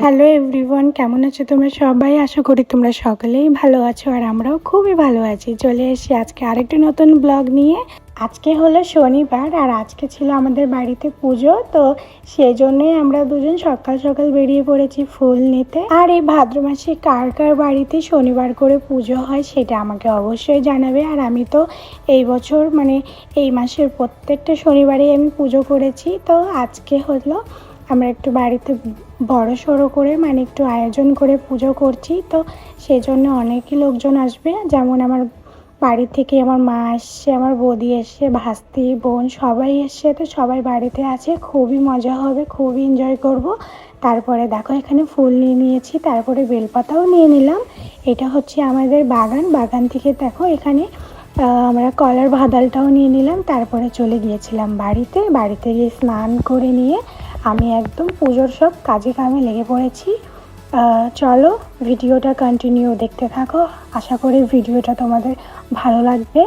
Hello everyone, কেমন আছো তোমরা সবাই? আশা করি তোমরা সকলেই ভালো আছো আর আমরাও খুবই ভালো আছি। চলে এসেছি আজকে আরেকটি নতুন ব্লগ নিয়ে। আজকে হলো শনিবার আর আজকে ছিল আমাদের বাড়িতে পুজো, তো সেই জন্যই আমরা দুজন সকাল সকাল বেরিয়ে পড়েছি ফুল নিতে। আর এই ভাদ্র মাসে কার কার বাড়িতে শনিবার করে পুজো হয় সেটা আমাকে অবশ্যই জানাবে। আর আমি তো এই বছর এই মাসের প্রত্যেকটা শনিবারেই আমি পুজো করেছি। তো আজকে হলো আমরা একটু বাড়িতে বড় সড়ো করে একটু আয়োজন করে পুজো করছি। তো সেই জন্য অনেকই লোকজন আসবে, যেমন আমার বাড়ি থেকে আমার মা এসছে, আমার বৌদি এসছে, ভাস্তি বোন সবাই এসছে। তো সবাই বাড়িতে আছে, খুবই মজা হবে, খুবই এনজয় করব। তারপরে দেখো এখানে ফুল নিয়ে নিয়েছি, তারপরে বেলপাতাও নিয়ে নিলাম। এটা হচ্ছে আমাদের বাগান থেকে দেখো এখানে আমরা কলার ভাদালটাও নিয়ে নিলাম। তারপরে চলে গিয়েছিলাম বাড়িতে গিয়ে স্নান করে নিয়ে আমি একদম পুজোর সব কাজে কামে লেগে পড়েছি। চলো ভিডিওটা কন্টিনিউ দেখতে থাকো, আশা করি ভিডিওটা তোমাদের ভালো লাগবে।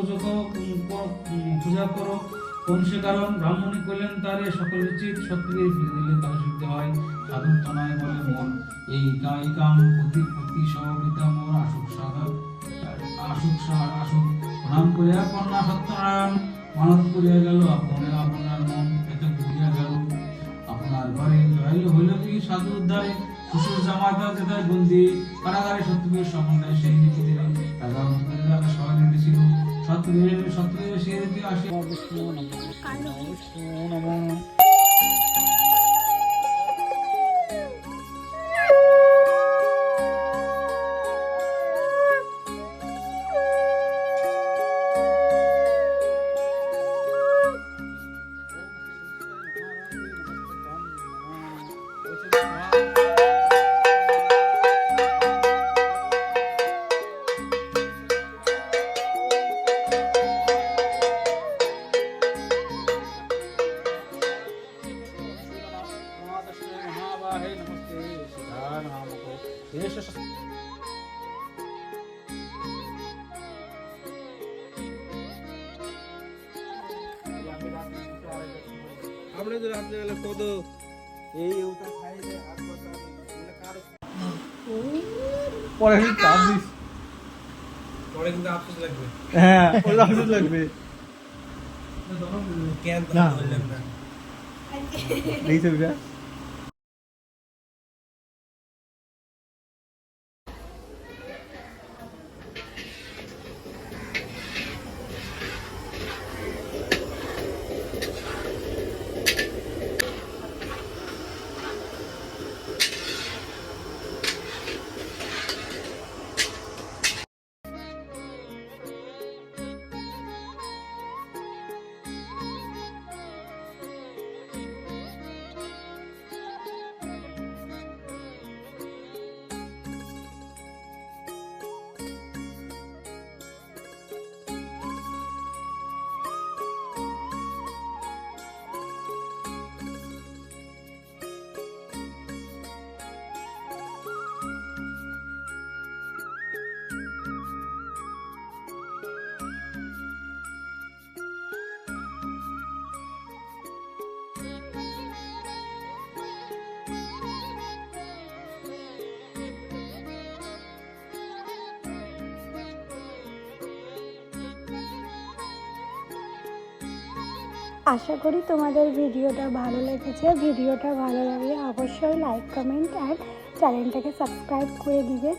যত পূজা করো কোন সে কারণ ব্রাহ্মণী কইলেন তারে সকল উচিত সত্যিই ফিরে দিলে তার সিদ্ধ হয় সাধু তনয় বলে মন এই কাম প্রতি সহবিতা মোর আসুক প্রণাম করিয়া কন্যা সত্যনারায়ণ মানত করিয়া গেল আপনার মন এতে ঘুরিয়া গেল আপনার ঘরে হইল কি সাধু উদ্ধারে শ্বশুর জামাতা যেটায় বন্দি কারাগারে সত্যবীর সম্বন্ধে সেই নীতি দিলে রাজা রাজা সবাই ছিল সত্যবীর সেই রীতি আসে বিষ্ণু নমঃ આપણે તો રાત્રે એટલે ખોદો એ એવું થાય છે આ એટલે કારો পরে কিন্তু আফসোস পরে কিন্তু আফসোস লাগবে হ্যাঁ পরে আফসোস লাগবে কেন তো বললাম না এই ছবিটা আশা করি তোমাদের ভিডিওটা ভালো লেগেছে। ভিডিওটা ভালো লাগলে অবশ্যই লাইক কমেন্ট আর চ্যানেলটাকে সাবস্ক্রাইব করে দিবেন।